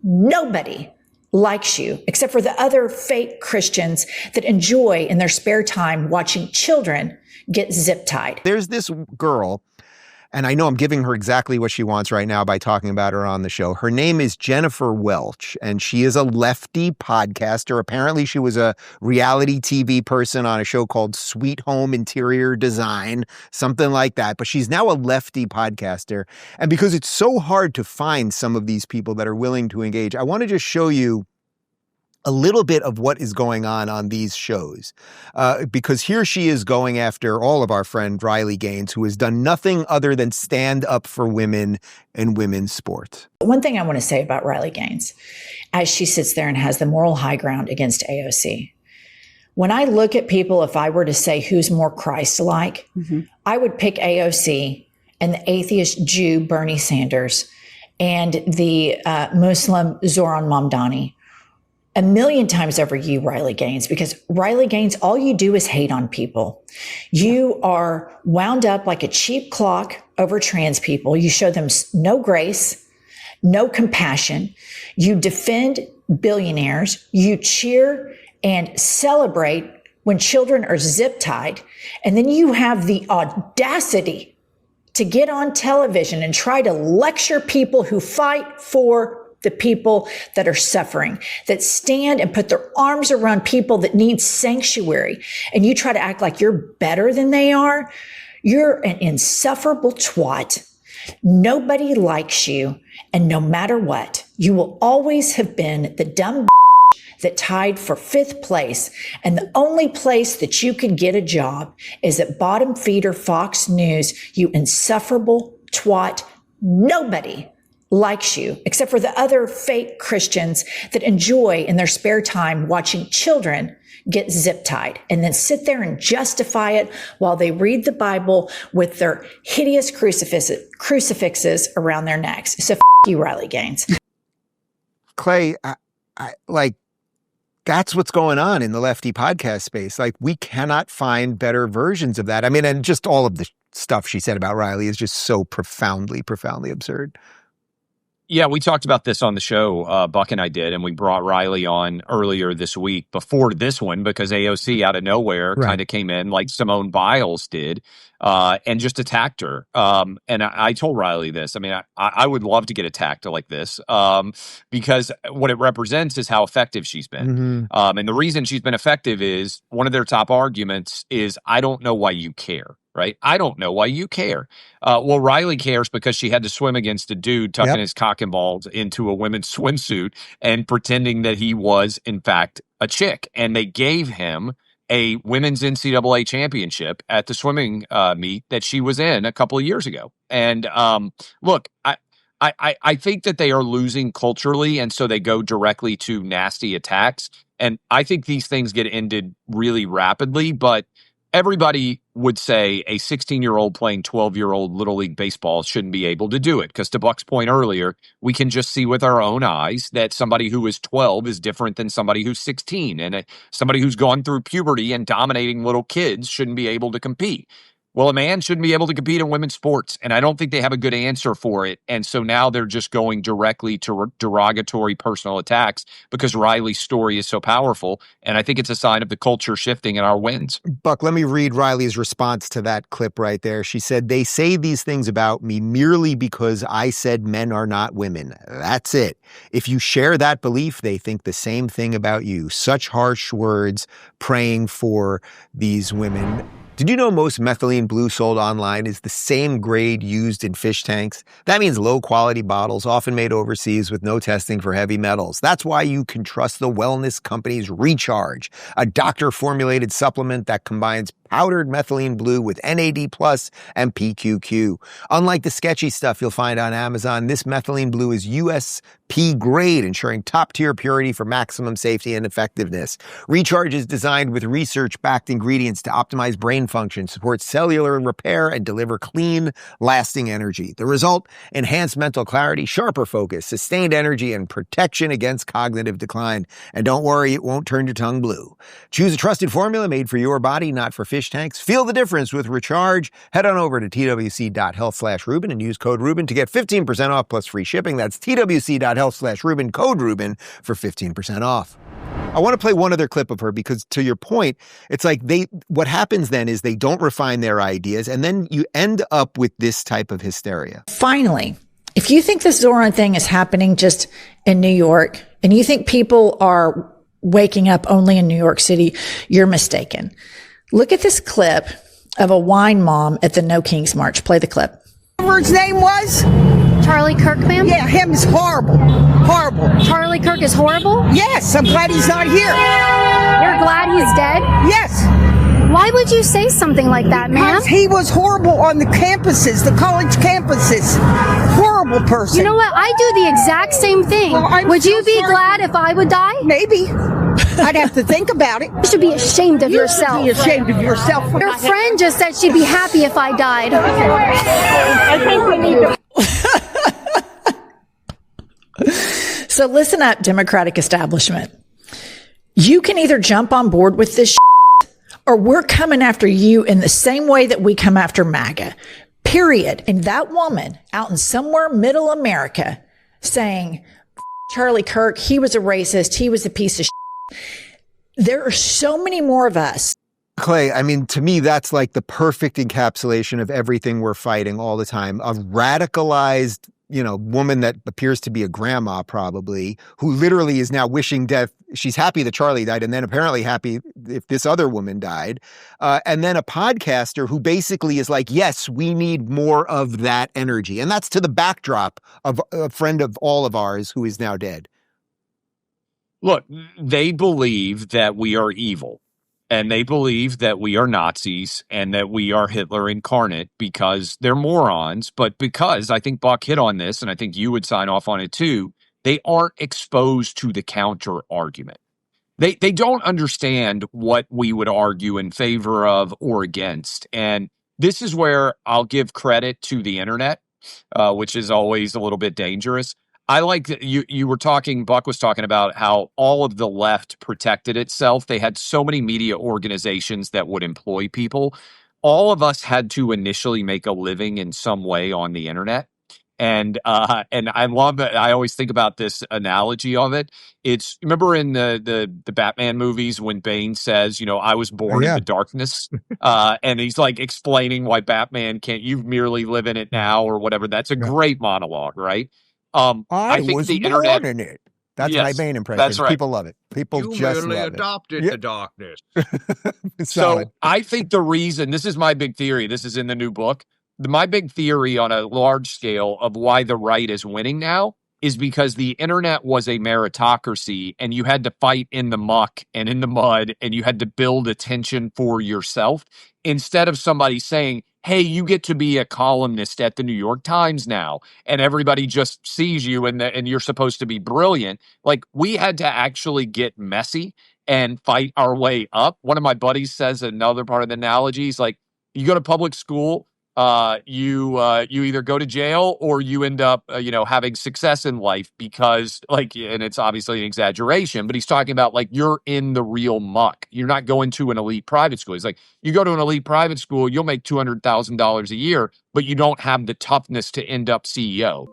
nobody likes you except for the other fake Christians that enjoy in their spare time watching children get zip tied. There's this girl, and I know I'm giving her exactly what she wants right now by talking about her on the show. Her name is Jennifer Welch, and she is a lefty podcaster. Apparently, she was a reality TV person on a show called Sweet Home Interior Design, something like that. But she's now a lefty podcaster. And because it's so hard to find some of these people that are willing to engage, I want to just show you a little bit of what is going on these shows, because here she is going after all of our friend Riley Gaines, who has done nothing other than stand up for women and women's sports. One thing I want to say about Riley Gaines, as she sits there and has the moral high ground against AOC, when I look at people, if I were to say who's more Christ-like, I would pick AOC and the atheist Jew Bernie Sanders and the Muslim Zoran Mamdani a million times over you, Riley Gaines, because Riley Gaines, all you do is hate on people. You are wound up like a cheap clock over trans people. You show them no grace, no compassion. You defend billionaires. You cheer and celebrate when children are zip tied. And then you have the audacity to get on television and try to lecture people who fight for the people that are suffering, that stand and put their arms around people that need sanctuary. And you try to act like you're better than they are. You're an insufferable twat. Nobody likes you. And no matter what, you will always have been the dumb that tied for 5th place. And the only place that you could get a job is at bottom feeder Fox News, you insufferable twat. Nobody likes you, except for the other fake Christians that enjoy in their spare time watching children get zip tied and then sit there and justify it while they read the Bible with their hideous crucifixes around their necks. So you, Riley Gaines. Clay, I like, that's what's going on in the lefty podcast space. Like, we cannot find better versions of that. I mean, and just all of the stuff she said about Riley is just so profoundly, profoundly absurd. Yeah, we talked about this on the show, Buck and I did, and we brought Riley on earlier this week before this one because AOC out of nowhere kind of came in like Simone Biles did and just attacked her. And I told Riley this. I mean, I would love to get attacked like this because what it represents is how effective she's been. And the reason she's been effective is one of their top arguments is, I don't know why you care. Right? I don't know why you care. Well, Riley cares because she had to swim against a dude tucking his cock and balls into a women's swimsuit and pretending that he was, in fact, a chick. And they gave him a women's NCAA championship at the swimming meet that she was in a couple of years ago. And look, I think that they are losing culturally, and so they go directly to nasty attacks. And I think these things get ended really rapidly, but everybody would say a 16-year-old playing 12-year-old Little League baseball shouldn't be able to do it. Because to Buck's point earlier, we can just see with our own eyes that somebody who is 12 is different than somebody who's 16. And somebody who's gone through puberty and dominating little kids shouldn't be able to compete. Well, a man shouldn't be able to compete in women's sports, and I don't think they have a good answer for it. And so now they're just going directly to derogatory personal attacks because Riley's story is so powerful, and I think it's a sign of the culture shifting in our wins. Buck, let me read Riley's response to that clip right there. She said, "They say these things about me merely because I said men are not women. That's it. If you share that belief, they think the same thing about you." Such harsh words praying for these women. Did you know most methylene blue sold online is the same grade used in fish tanks? That means low-quality bottles, often made overseas with no testing for heavy metals. That's why you can trust the wellness company's Recharge, a doctor-formulated supplement that combines powdered methylene blue with NAD+ and PQQ. Unlike the sketchy stuff you'll find on Amazon, this methylene blue is USP grade, ensuring top-tier purity for maximum safety and effectiveness. Recharge is designed with research-backed ingredients to optimize brain function, support cellular repair, and deliver clean, lasting energy. The result? Enhanced mental clarity, sharper focus, sustained energy, and protection against cognitive decline. And don't worry, it won't turn your tongue blue. Choose a trusted formula made for your body, not for fish tanks. Feel the difference with Recharge. Head on over to twc.health/Rubin and use code Rubin to get 15% off plus free shipping. That's twc.health/Rubin. Rubin, code Rubin for 15% off. I want to play one other clip of her because, to your point, it's like what happens then is they don't refine their ideas, and then you end up with this type of hysteria. Finally, if you think this Zoran thing is happening just in New York, and you think people are waking up only in New York City, you're mistaken. Look at this clip of a wine mom at the No Kings March. Play the clip. Whatever his name was? Charlie Kirk, ma'am? Yeah, him is horrible. Horrible. Charlie Kirk is horrible? Yes, I'm glad he's not here. You're glad he's dead? Yes. Why would you say something like that, ma'am? Because he was horrible on the campuses, the college campuses. Horrible person. You know what? I do the exact same thing. Well, would you be sorry. glad if I would die? Maybe. I'd have to think about it. You should be ashamed of yourself. Be ashamed of yourself. Your friend just said she'd be happy if I died. I think we need to... So listen up, Democratic establishment. You can either jump on board with this or we're coming after you in the same way that we come after MAGA. Period. And that woman out in somewhere middle America saying, Charlie Kirk, he was a racist. He was a piece of shit. There are so many more of us. Clay, I mean, to me, that's like the perfect encapsulation of everything we're fighting all the time. A radicalized, woman that appears to be a grandma probably, who literally is now wishing death. She's happy that Charlie died and then apparently happy if this other woman died. And then a podcaster who basically is like, yes, we need more of that energy. And that's to the backdrop of a friend of all of ours who is now dead. Look, they believe that we are evil. And they believe that we are Nazis and that we are Hitler incarnate because they're morons. But because I think Buck hit on this, and I think you would sign off on it too, they aren't exposed to the counter argument. They don't understand what we would argue in favor of or against. And this is where I'll give credit to the internet, which is always a little bit dangerous. I like that you were talking, Buck was talking about how all of the left protected itself. They had so many media organizations that would employ people. All of us had to initially make a living in some way on the internet. And I love that. I always think about this analogy of it. It's, remember in the Batman movies when Bane says, I was born in the darkness, and he's like explaining why Batman can't, you merely live in it now or whatever. That's a great monologue, right? I think was the born internet in it. That's Yes, my main impression. that's right. People love it. People You just merely love adopted it. the darkness. It's So solid. I think the reason, this is my big theory, this is in the new book, my big theory on a large scale of why the right is winning now is because the internet was a meritocracy and you had to fight in the muck and in the mud and you had to build attention for yourself instead of somebody saying, hey, you get to be a columnist at the New York Times now, and everybody just sees you and you're supposed to be brilliant. Like, we had to actually get messy and fight our way up. One of my buddies says another part of the analogy is like, you go to public school, you either go to jail or you end up, having success in life because, like, and it's obviously an exaggeration, but he's talking about like you're in the real muck. You're not going to an elite private school. He's like, you go to an elite private school, you'll make $200,000 a year, but you don't have the toughness to end up CEO.